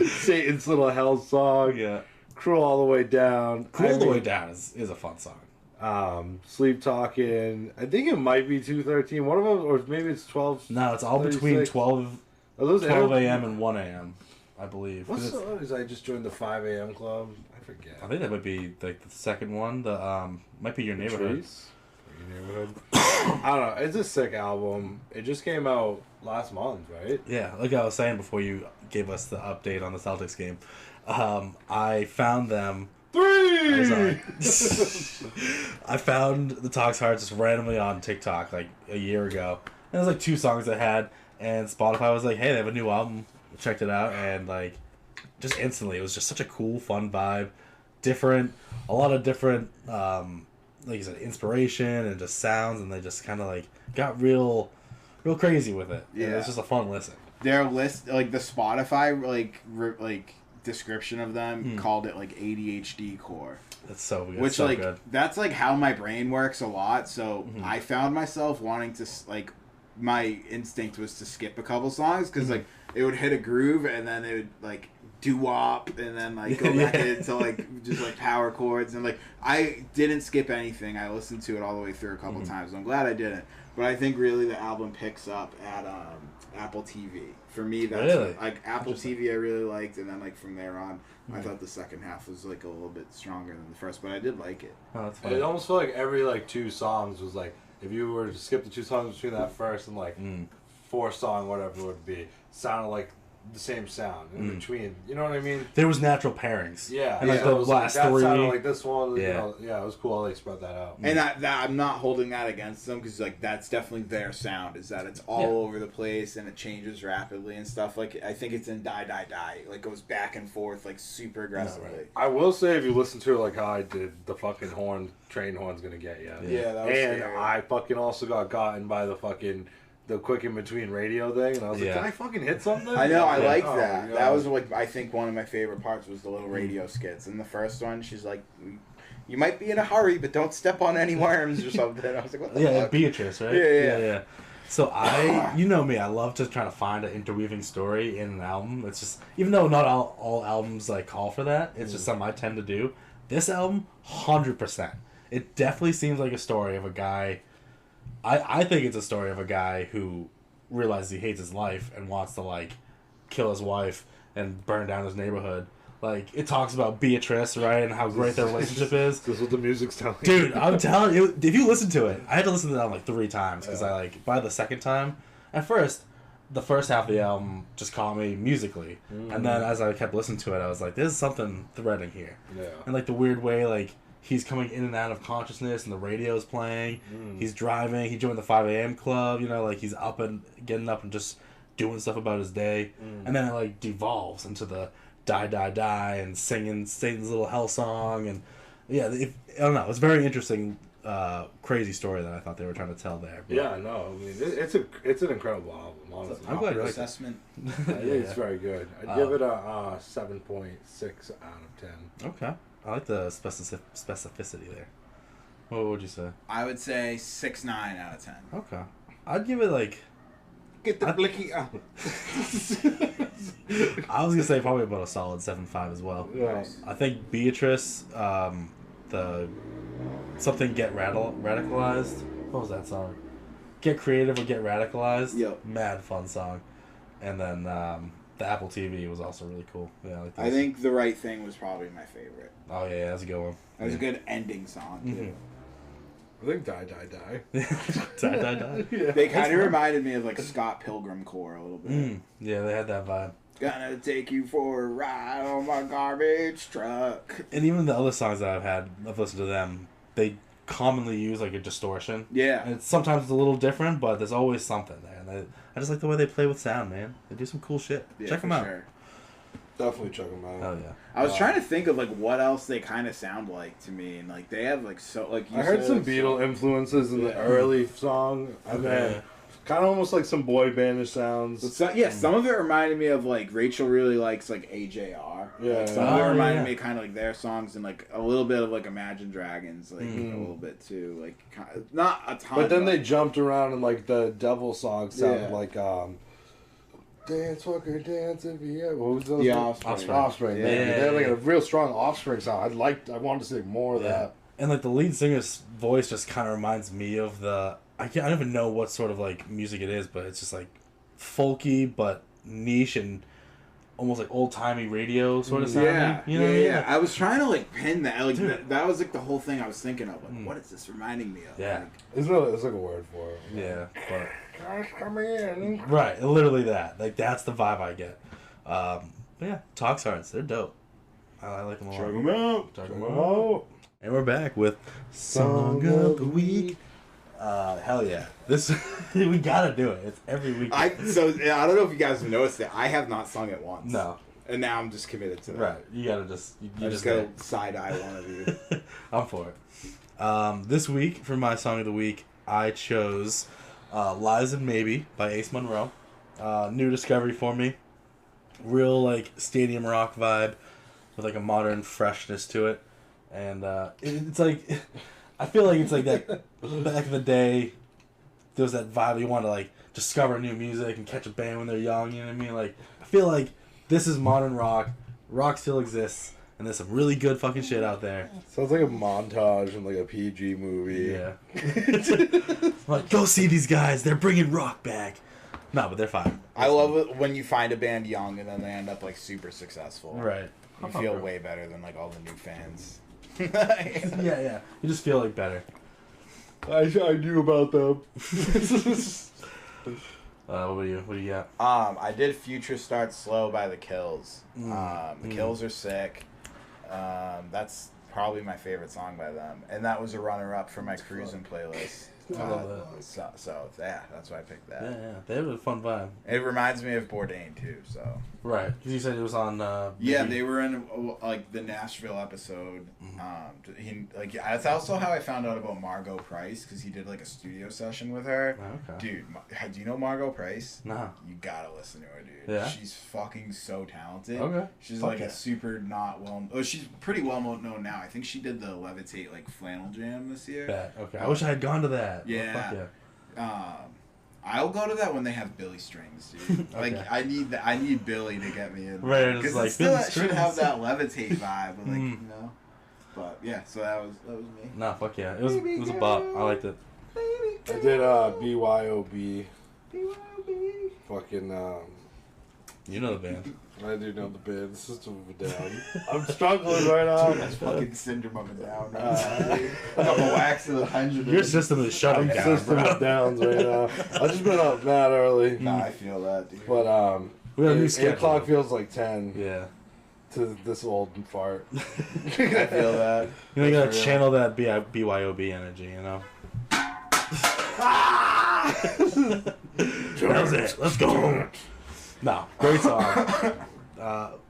Satan's Little Hell Song. Yeah. Cruel All the Way Down. Cool the Way Down is a fun song. Sleep Talking. I think it might be 213. One of them, or maybe it's 12. No, it's all between 36. 12 Are those 12 a.m. and 1 a.m., I believe. 'Cause What's it's- the is I just joined the 5 a.m. club? I forget. I think that might be like the second one. The might be Your Neighborhood. Trees? Your Neighborhood? I don't know. It's a sick album. It just came out last month, right? Yeah, like I was saying before you gave us the update on the Celtics game, I found them. 3! Sorry. I found the Toxhards just randomly on TikTok like a year ago. And there's like 2 songs I had, and Spotify was like, "Hey, they have a new album." Checked it out, and like, just instantly, it was just such a cool, fun vibe. Different, a lot of different, like you said, inspiration and just sounds, and they just kind of like got real crazy with it. Yeah, it was just a fun listen. Their list, like the Spotify, like description of them called it like ADHD core. That's so good. Which so like good. that's like how my brain works a lot. So I found myself wanting to like, my instinct was to skip a couple songs because like it would hit a groove and then it would like doo-wop and then like go back into like just like power chords, and like I didn't skip anything. I listened to it all the way through a couple times. I'm glad I didn't. But I think really the album picks up at Apple TV. For me, that's Really? like Apple TV I really liked, and then like from there on I thought the second half was like a little bit stronger than the first, but I did like it. Oh, that's fun. It almost felt like every like 2 songs was like, if you were to skip the 2 songs between that first and like 4th song, whatever it would be, sounded like the same sound in between. You know what I mean? There was natural pairings. Yeah. And like so the it was last that three. sounded like this one. Yeah. You know, yeah, it was cool how they spread that out. And I'm not holding that against them because like that's definitely their sound. Is that it's all over the place and it changes rapidly and stuff. Like I think it's in Die Die Die. Like goes back and forth like super aggressively. Right. I will say if you listen to it like how I did, the fucking train horn's gonna get you. Yeah, that was and scary. I fucking also got gotten by the quick in between radio thing, and I was like, "Can I fucking hit something?" I know, I liked Oh, that. yeah. That was like I think one of my favorite parts was the little radio skits. In the first one, she's like, "You might be in a hurry, but don't step on any worms or something." I was like, "What the fuck?" Beatrice, right? Yeah. So you know me, I love to try to find an interweaving story in an album. It's just, even though not all albums like call for that, it's just something I tend to do. This album, 100%. It definitely seems like a story of a guy. I think it's a story of a guy who realizes he hates his life and wants to like kill his wife and burn down his neighborhood. Like, it talks about Beatrice, right, and how great their relationship is. This is what the music's telling you. Dude, I'm telling you, if you listen to it, I had to listen to that like 3 times because I like by the second time, at first, the first half of the album just caught me musically, and then as I kept listening to it, I was like, "There's something threading here," and like the weird way like he's coming in and out of consciousness, and the radio's playing. He's driving. He joined the 5 a.m. club. You know, like he's up and getting up and just doing stuff about his day, and then it like devolves into the Die Die Die and singing Satan's little hell song, and I don't know. It's a very interesting, crazy story that I thought they were trying to tell there. But. Yeah, no, I mean it's an incredible album. Honestly, I'm glad you like it. Assessment. I think it's very good. I'd give it a 7.6 out of 10. Okay, I like the specificity there. What would you say? I would say 6.9 out of 10. Okay, I'd give it like. Get the blicky out. I was gonna say probably about a solid 7.5 as well. Yeah. I think Beatrice, the something get radicalized. What was that song? Get creative or get radicalized. Yep. Mad fun song, and then the Apple TV was also really cool. Yeah, I think The Right Thing was probably my favorite. Oh yeah, that's a good one. That was a good ending song too. I think Die Die Die. Die Die Die. Yeah. They kind of reminded me of like Scott Pilgrim core a little bit. Yeah, they had that vibe. Gonna take you for a ride on my garbage truck. And even the other songs that I've listened to them, they commonly use like a distortion. Yeah. And sometimes it's a little different, but there's always something there. And I just like the way they play with sound, man. They do some cool shit. Yeah, Check them for out. sure. Definitely check them out. Hell yeah. I was trying to think of like what else they kind of sound like to me, and like they have like so like you I heard said, some like, Beatle influences in the early song, and then kind of almost like some boy bandish sounds. But some of it reminded me of like Rachel really likes like AJR. Yeah. Like, some of it reminded me kind of like their songs and like a little bit of like Imagine Dragons, like a little bit too, like not a ton. But then they jumped around and like the Devil song sounded like Dance Fucker Dance if you ever. What was those? The Offspring. Offspring. Yeah. They had like a real strong Offspring sound. I wanted to see more of that. And like the lead singer's voice just kind of reminds me of I don't even know what sort of like music it is, but it's just like folky but niche and almost like old timey radio sort of sounding. Yeah, You know what I mean? Like, I was trying to like pin that. Like that was like the whole thing I was thinking of. Like, what is this reminding me of? Yeah. Like, It's like a word for it. yeah, but Guys coming in. right, literally that. Like that's the vibe I get. But yeah, Toxhards, they're dope. I like them a lot. Check them out. Check 'em out. And we're back with Song of the Week. Hell yeah. This we gotta do it. It's every week. I don't know if you guys have noticed it. I have not sung it once. No. And now I'm just committed to that. Right. You gotta just I just gotta side eye one of you. I'm for it. This week for my Song of the Week, I chose Lies and Maybe by Ace Monroe. New discovery for me. Real like stadium rock vibe with like a modern freshness to it. And it's like I feel like it's like that back in the day there was that vibe you want to like discover new music and catch a band when they're young, you know what I mean? Like I feel like this is modern rock. Rock still exists and there's some really good fucking shit out there. Sounds like a montage in like a PG movie. Yeah. Like, go see these guys. They're bringing rock back. No, but they're fine. I love it when you find a band young and then they end up like super successful. Right. You feel way better than like all the new fans. Yeah. You just feel like better. I knew about them. What do you got? I did Future Starts Slow by The Kills. The Kills are sick. That's probably my favorite song by them. And that was a runner-up for my cruising playlist. I love that. So yeah, that's why I picked that. Yeah, they have a fun vibe. It reminds me of Bourdain too. So right, because you said it was on. Yeah, they were in like the Nashville episode. That's also how I found out about Margot Price because he did like a studio session with her. Okay. Dude, do you know Margot Price? No. You gotta listen to her, dude. Yeah. She's fucking so talented. Okay. She's like a super not well. Oh, she's pretty well known now. I think she did the Levitate like flannel jam this year. Bet. Okay. I wish I had gone to that. Yeah. Oh, fuck yeah. I'll go to that when they have Billy strings, dude. Okay. Like I need Billy to get me in. Right, it's because like it still Billy should strings. have that Levitate vibe, but like you know. But yeah, so that was me. Nah, fuck yeah. It was a bop. I liked it. I did BYOB. Fucking You know the band. I do know the band. System of a Down. I'm struggling right now. That's fucking Syndrome of a Down. Couple wax of 100. Your system is shutting down, System bro. of Downs right now. I just been up mad early. Nah, I feel that, dude. But We got a new 8 schedule. o'clock feels like 10 Yeah. to this old fart. I feel that. You know, you gotta For real. channel that BYOB energy, you know? That was it. Let's go. No, great song.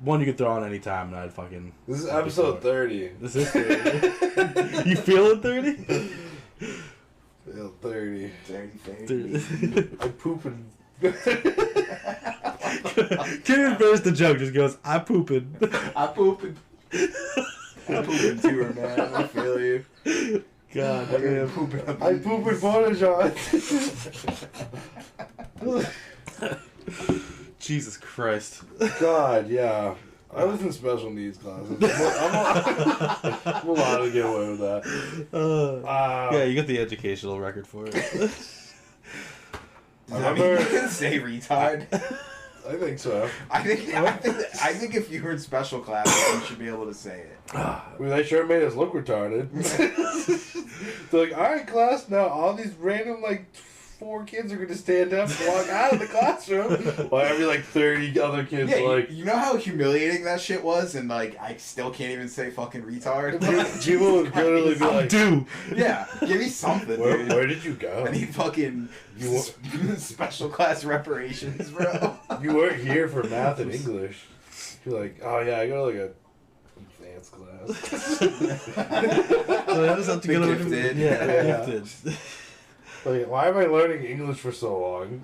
One you could throw on any time, and I'd fucking. This is episode 30. This is 30. You feeling 30? Feel 30. Dirty face. I'm pooping. Can't even finish the joke. Just goes, I pooping. I pooping. I'm pooping too, man. I feel you. God I'm damn. pooping. I poop in Photoshop. Jesus Christ. God, yeah. I was in special needs classes. I'm allowed to get away with that. Yeah, you got the educational record for it. I mean, you can say retard. I think so. I think if you were in special classes, you should be able to say it. I mean, they sure made us look retarded. They're like, all right, class, now all these random, like, 4 kids are going to stand up and walk out of the classroom. While every, like, 30 other kids, Yeah, like... you know how humiliating that shit was, and like I still can't even say fucking retard. People would literally be like... Dude. Yeah, give me something, dude. Where did you go? I need fucking special class reparations, bro. You weren't here for math and English. You're like, oh yeah, I go to like a advanced class. So that was up to The go to- gifted. Yeah, gifted. Like, why am I learning English for so long?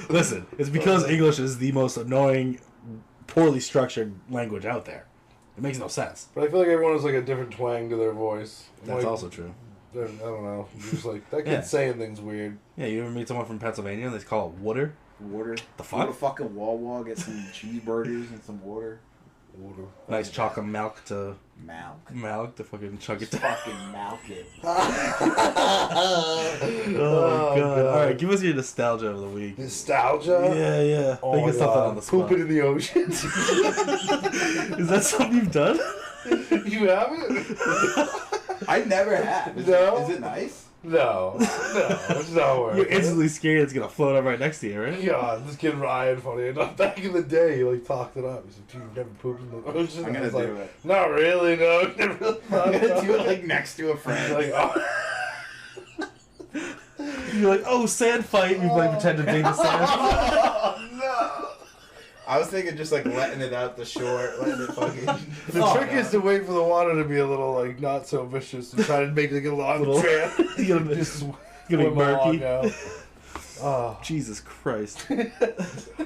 Listen, it's because English is the most annoying, poorly structured language out there. It makes no sense. But I feel like everyone has like a different twang to their voice. That's like, also true. I don't know. You're just like, that kid's Yeah. saying things weird. Yeah, you ever meet someone from Pennsylvania and they call it water? Water. The Go to fuck? fucking Wawa, get some cheeseburgers and some water. Water. Nice chocolate milk to fucking chug it Just down. fucking milk it. Oh, God. Alright, give us your nostalgia of the week. Nostalgia? Yeah, yeah. Oh, Think of something God. on the spot. Pooping in the ocean? Is that something you've done? You haven't? I never have. No? Is it nice? No. No. It's not worth You're it. instantly scared it's gonna float up right next to you, right? God, this kid Ryan, funny enough, back in the day, he like talked it up. He's like, dude, you've never pooped in the ocean? I'm gonna I was do like, it. not really, no. Never really thought I'm gonna about do it like next to a friend. Like, oh. You're like, oh, sand fight. You like pretend to dig the sand. Oh, no. I was thinking just like letting it out the shore, letting it fucking. The trick is to wait for the water to be a little like not so vicious and try to make it like a long Little- trail. You're gonna Just be swim murky. along out. Oh. Jesus Christ.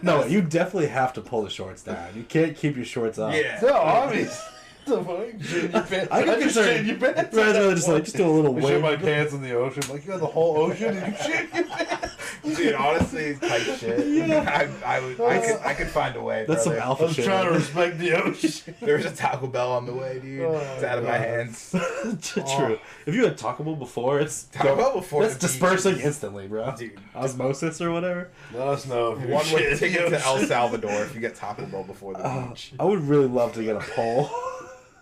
No, you definitely have to pull the shorts down. You can't keep your shorts up. Yeah. No, obvious. The fuck? Shit in your pants. I can just concern- shit in your pants. Rather just like just do a little I shit my wave. pants in the ocean. Like, you got the whole ocean and you shit in your pants. Dude, honestly, it's tight shit. Yeah. I could find a way. That's some brother. I alpha was shit. trying to respect the ocean. There was a Taco Bell on the way, dude. Oh, It's out of my God. hands. True. If you had Taco Bell before, it's Taco Bell before that's the beach. dispersing instantly, bro. Dude. Osmosis or whatever. Let us know if you're One way shitting ticket in the to El ocean. Salvador if you get Taco Bell before the beach. I would really love to get a poll.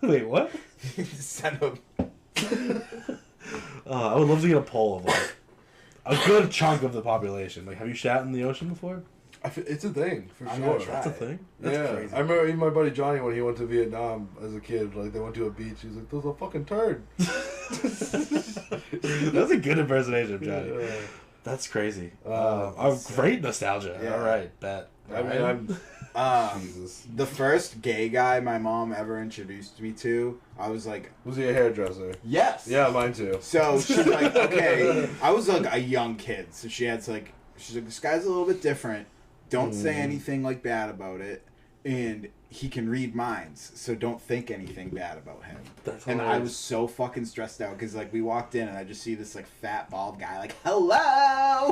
Wait, what? Send them. I would love to get a poll of like a good chunk of the population. Like, have you shat in the ocean before? It's a thing, for I'm sure. gonna try. That's a thing. That's Yeah, crazy. I remember even my buddy Johnny when he went to Vietnam as a kid. Like they went to a beach. He was like, "There's a fucking turd." That's a good impersonation of Johnny. Yeah. That's crazy. That's Great nostalgia. Yeah. All right, bet. I mean, Jesus. The first gay guy my mom ever introduced me to, I was like, Was he a hairdresser? yes. Yeah, mine too. So she's like, okay. I was like a young kid, so she had to like, she's like, this guy's a little bit different. Don't say anything like bad about it, and he can read minds, so don't think anything bad about him. That's And I hilarious. was so fucking stressed out because like we walked in and I just see this like fat bald guy like hello. I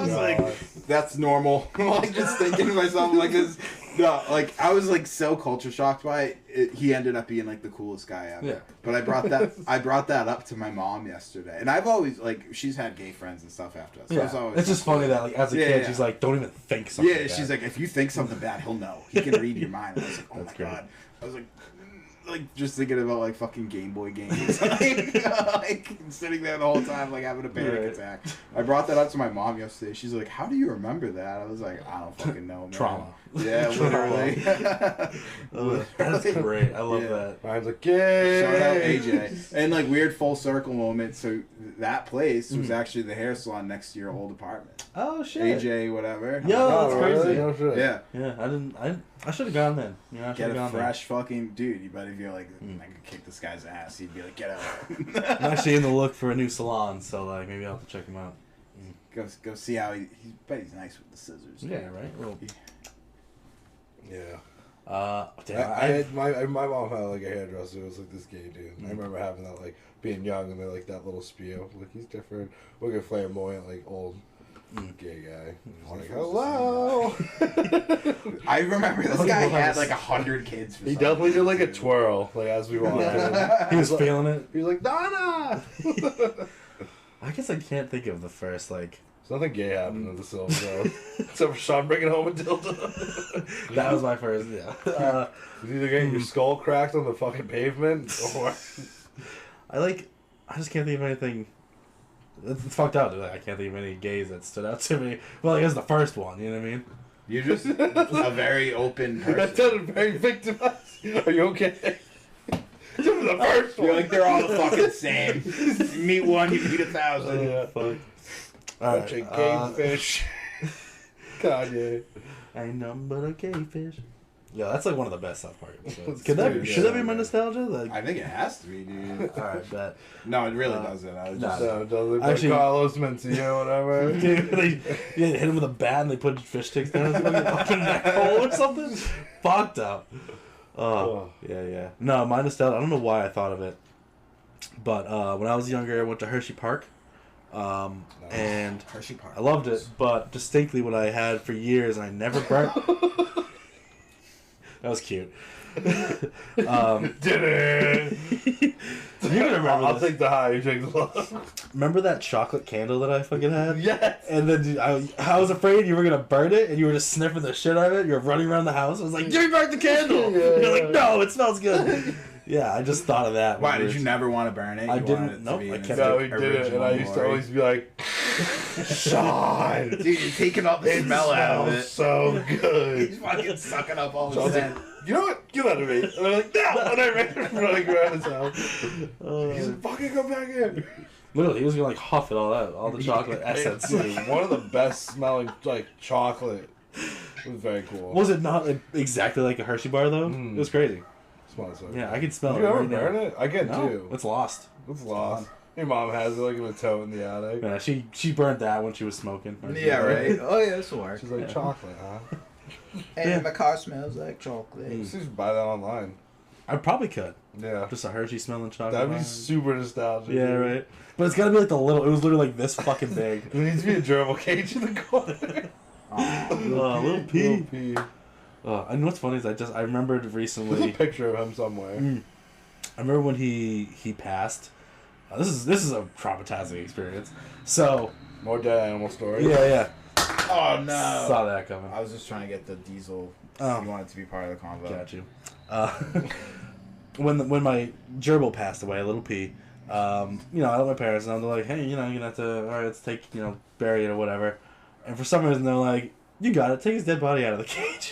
was God. like, that's normal. Like just thinking to myself like this. No, like I was like so culture shocked by it. He ended up being like the coolest guy ever. Yeah. But I brought that up to my mom yesterday, and I've always like she's had gay friends and stuff after that. So Yeah. it's always It's just funny that like as a Yeah, kid, yeah. she's like, don't even think something. yeah, she's like, if you think something bad, he'll know. He can read your mind. I was like, oh That's my great. god. I was like just thinking about like fucking Game Boy games, like sitting there the whole time, like having a panic Right. attack. I brought that up to my mom yesterday. She's like, "How do you remember that?" I was like, "I don't fucking know, man." Trauma. Yeah, literally. That's great. I love Yeah. that. Mine's like, yay! Shout out AJ. And like weird full circle moment. So that place was actually the hair salon next to your old apartment. Oh shit. AJ, whatever. Yo, that's Oh, crazy. really? No shit. Yeah. Yeah, I should have gone then. You know, I should Get have a gone fresh fucking dude. You better be like, I could kick this guy's ass. He'd be like, get out. there. I'm actually in the look for a new salon, so like maybe I'll have to check him out. Go see how he bet he's nice with the scissors. Yeah, right. Well, Yeah. damn, I had my mom had like a hairdresser. It was like this gay dude. I remember having that like being young and then like that little spiel. Like he's different. Look at flamboyant like old gay guy. He's like, hello. I remember this guy had like 100 kids. For He some definitely did reason, like a too. twirl like as we walked in. he was feeling it. He was like Donna. I guess I can't think of the first like. There's nothing gay happened in the Silver Zone. Except for Sean bringing home a dildo. That was my first. Yeah. He's either getting your skull cracked on the fucking pavement or. I just can't think of anything. It's fucked up. Like, I can't think of any gays that stood out to me. Well, I guess the first one. You know what I mean? You're just a very open That person. sounded very victimized. Are you okay? This was the first one. You're like, they're all the fucking same. You meet one, you meet 1,000. Yeah. Fuck. All Bunch right. of game fish. Kanye. Ain't nothing but a gay fish. Yeah, that's like one of the best South Park episodes. Dude, Should that be yeah, my man. nostalgia? Like, I think it has to be, dude. alright, bet. No, it really doesn't. I was nah. just. So, does it Actually- like Carlos Mencia or whatever? Dude, they hit him with a bat and they put fish sticks down his fucking neck hole or something. Fucked up. Oh, yeah. No, my nostalgia, I don't know why I thought of it. But when I was younger, I went to Hershey Park. And Hershey Park. I loved it, but distinctly what I had for years, and I never burnt. That was cute. Did it? You're gonna remember I'll this. take the high, you take the low. Remember that chocolate candle that I fucking had? Yes. And then I was afraid you were gonna burn it, and you were just sniffing the shit out of it. You were running around the house. I was like, "You burnt the candle!" Yeah. You're like, "No, it smells good." Yeah, I just thought of that. Why when did you never want to burn it? I You didn't- wanted it to nope, be I in kept its No, he did it, and original I used to glory. always be like, Sean, Dude, you're taking all the smell out of it. so good. He's fucking sucking up all So I the was scent. like, you know what? Get out of me. And they're like, no. And I ran running around his house. He's like, fucking come back in. Literally, he was gonna like huff it all out, all the chocolate essence. It's one of the best smelling like chocolate. It was very cool. Was it not like, exactly like a Hershey bar though? It was crazy. Smells so Yeah, good. I can smell Did it. you ever right now. burn it? I get No, too. it's lost. It's lost. Your mom has it like in a tote in the attic. Yeah, she burnt that when she was smoking. Yeah, right. Oh yeah, this will work. She's like, Yeah. chocolate, huh? And Yeah. my car smells like chocolate. You should buy that online. I probably could. Yeah. Just a Hershey smelling chocolate. That'd be bar. super nostalgic. Yeah, right. But it's gotta be like the little. It was literally like this fucking big. There needs to be a gerbil cage in the corner. Little P. Little P. And what's funny is I remembered There's a recently. picture of him somewhere. I remember when he passed. This is a traumatizing experience. So More dead animal stories. yeah. Oh no! Saw that coming. I was just trying to get the diesel. Oh. You wanted to be part of the convo. Got you. When my gerbil passed away, Little P, You know, I let my parents know. They're like, hey, you know, you're gonna have to, all right, let's take, you know, bury it or whatever. And for some reason, they're like, you got it. Take his dead body out of the cage.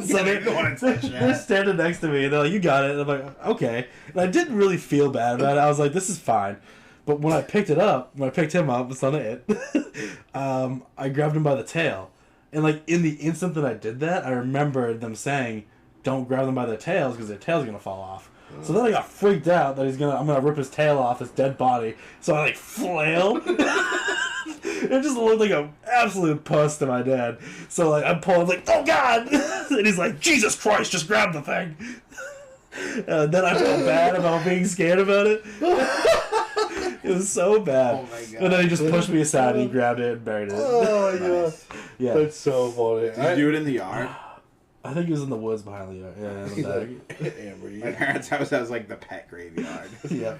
So they're standing next to me, and they're like, you got it. And I'm like, okay. And I didn't really feel bad about it. I was like, this is fine. But when I picked him up, it's not it. I grabbed him by the tail. And, like, in the instant that I did that, I remembered them saying, don't grab them by their tails because their tail's going to fall off. So then I got freaked out that I'm going to rip his tail off his dead body. So I, like, flailed. It just looked like an absolute puss to my dad. So, like, I'm pulling, like, oh, God! And he's like, Jesus Christ, just grab the thing. Then I felt bad about being scared about it. It was so bad. Oh, my God. And then he just pushed me aside and he grabbed it and buried it. Oh, my God. Yeah. That's so funny. Did you do it in the yard? I think he was in the woods behind the yard. Yeah, in the back. Amber, My parents' house has like the pet graveyard. Yeah.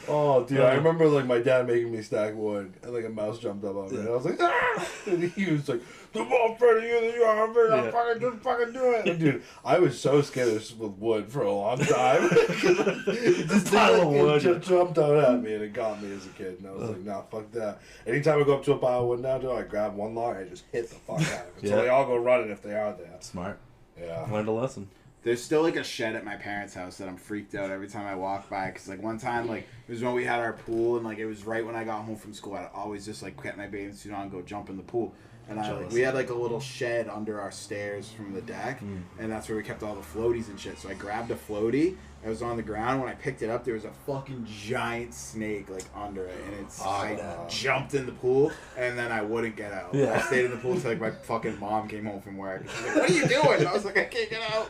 Oh, dude, I remember, like, my dad making me stack wood, and, like, a mouse jumped up on me, and I was like, ah! And he was like, the ball further you than you are, I'm just fucking do it. And, dude, I was so scared with wood for a long time. This pile of wood just jumped out at me, and it got me as a kid, and I was like, nah, fuck that. Anytime I go up to a pile of wood now, dude, I grab one log, and I just hit the fuck out of it. Yeah. So they all go running if they are there. Smart. Yeah. Learned a lesson. There's still like a shed at my parents' house that I'm freaked out every time I walk by. Cause like one time, like it was when we had our pool, and like it was right when I got home from school. I'd always just like get my bathing suit on and go jump in the pool. And we had like a little shed under our stairs from the deck, and that's where we kept all the floaties and shit. So I grabbed a floaty. I was on the ground. When I picked it up, there was a fucking giant snake like under it, and I jumped in the pool, and then I wouldn't get out. Yeah. I stayed in the pool until like my fucking mom came home from work. And she's like, "What are you doing?" And I was like, "I can't get out."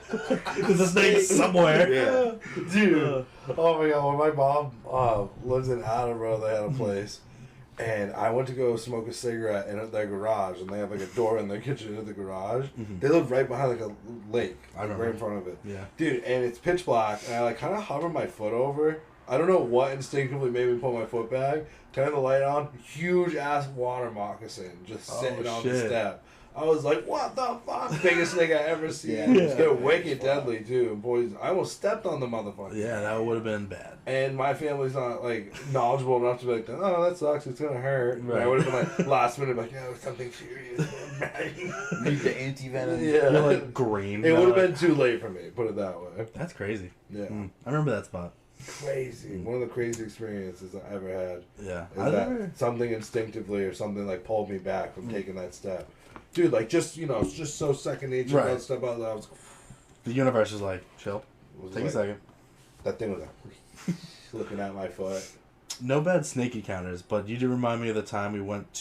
There's a snake somewhere. Yeah. Dude, oh my God, when my mom lives in Attleboro, they had a place, and I went to go smoke a cigarette in their garage, and they have like a door in their kitchen into the garage. They live right behind like a lake, like, right in front of it. Yeah. Dude, and it's pitch black, and I like kind of hover my foot over. I don't know what instinctively made me pull my foot back, turn the light on, huge ass water moccasin just sitting on the step. I was like, what the fuck? Biggest thing I ever seen. Yeah. They're wicked deadly, too. Boys, I almost stepped on the motherfucker. Yeah, that would have been bad. And my family's not, like, knowledgeable enough to be like, oh, that sucks. It's going to hurt. Right. And I would have been like, last minute, like, oh, something serious. Need the anti-venom. Yeah. You're like green. It would have been too late for me, put it that way. That's crazy. Yeah. I remember that spot. Crazy. One of the crazy experiences I ever had. Yeah. Is that something instinctively or something, like, pulled me back from taking that step. Dude, like, just, you know, it's just so second nature. Right. That stuff out there. I was... The universe is like, chill. Take a second. That thing was like, looking at my foot. No bad snake encounters, but you do remind me of the time we went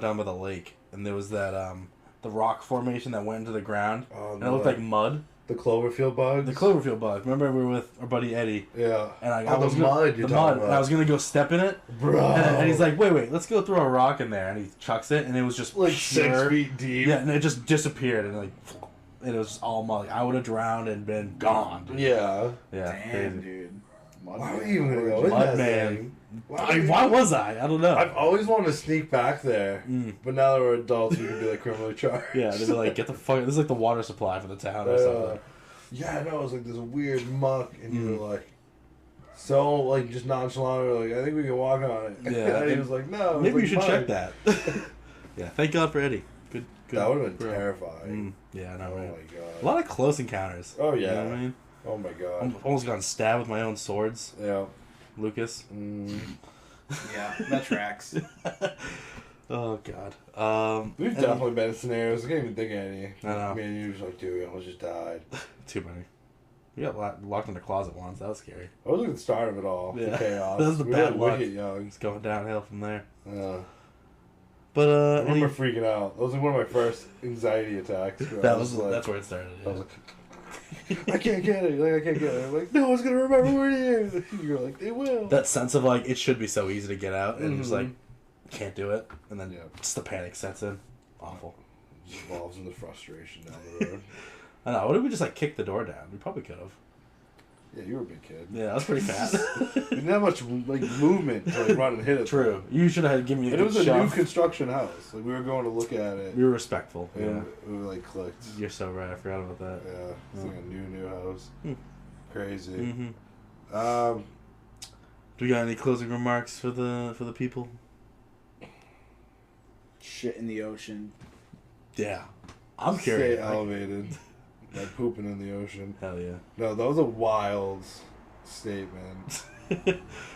down by the lake, and there was that, the rock formation that went into the ground, and it looked like mud. The Cloverfield bugs? The Cloverfield bug. Remember we were with our buddy Eddie? Yeah. And I the was mud you're talking about. And I was going to go step in it. Bro. And he's like, wait, let's go throw a rock in there. And he chucks it, and it was just like pure, 6 feet deep. Yeah, and it just disappeared, and it was just all mud. Like, I would have drowned and been gone. Dude. Yeah. Yeah. Damn, crazy. dude. Why were you even going to go in Mud that man. thing? Why was I? I don't know. I've always wanted to sneak back there, but now that we're adults, we can be like criminally charged. Yeah, they'd be like, get the fuck... This is like the water supply for the town or something. Yeah, I know. It was like this weird muck, and you were like, so like just nonchalant. We were like, I think we can walk on it. Yeah, and he was like, no. Maybe like, you should fine. check that. Yeah, thank God for Eddie. Good. That would have been terrifying. Yeah, I know. Oh Right? my God. A lot of close encounters. Oh yeah. You know what I mean? Oh my God. I've almost gotten stabbed with my own swords. Yeah. Lucas. Yeah, that tracks. Oh God. We've definitely been in scenarios. I can't even think of any. I know. Me and you just like, dude, we almost just died. Too many. We got locked in the closet once. That was scary. I was at the start of it all. Yeah. The chaos. That was the we bad were luck. wicked young. It's going downhill from there. Yeah. But I remember freaking out. That was like one of my first anxiety attacks. that's where it started. I Yeah. was like, I can't get it. Like, I can't get it. I'm like, no one's gonna remember we're here. You're like, they will. That sense of like it should be so easy to get out, and just like can't do it, and then just the panic sets in. Awful. It just evolves into frustration down the road. I know. What if we just like kick the door down? We probably could have. Yeah, you were a big kid. Yeah, I was pretty fat. You didn't have much like movement to like run and hit it. True. You should have given me a And it good was a new shove. construction house. Like we were going to look at it. We were respectful. And Yeah. we were like clicked. You're so right. I forgot about that. Yeah, it's like a new house. Hmm. Crazy. Mm-hmm. Do we got any closing remarks for the people? Shit in the ocean. Yeah. I'm curious. Stay elevated. Like pooping in the ocean. Hell yeah. No, that was a wild statement.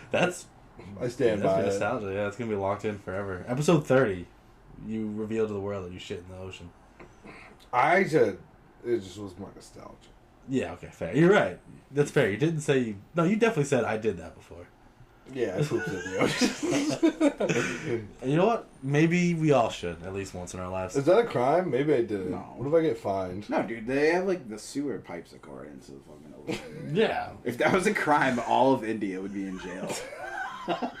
That's I stand by it. nostalgia. Yeah, it's gonna be locked in forever. Episode 30, you reveal to the world that you shit in the ocean. I said it just was more nostalgia. Yeah, okay, fair. You're right. That's fair. You didn't say you... No, you definitely said I did that before. Yeah, I pooped in the ocean. And you know what? Maybe we all should, at least once in our lives. Is that a crime? Maybe I did. No. What if I get fined? No, dude, they have like the sewer pipes that go right into the fucking ocean. Yeah. If that was a crime, all of India would be in jail. The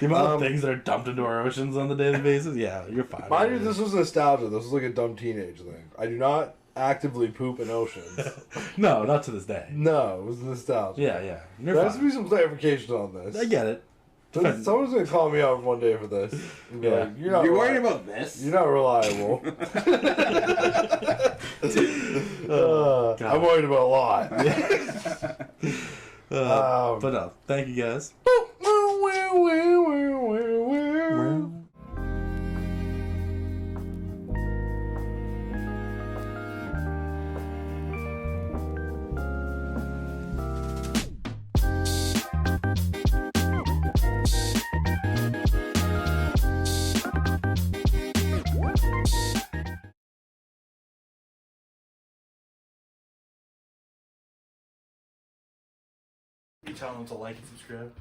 amount of things that are dumped into our oceans on the daily basis, yeah, you're fine. Mind you, this was nostalgia. This was like a dumb teenage thing. I do not actively poop in oceans. No, not to this day. No, it was nostalgia. Yeah, yeah. You're There has to fine. be some clarification on this. I get it. Someone's gonna call me out one day for this. And be Yeah. like, you're not You're worried reliable. about this? You're not reliable. God. I'm worried about a lot. But no, thank you guys. You tell them to like and subscribe.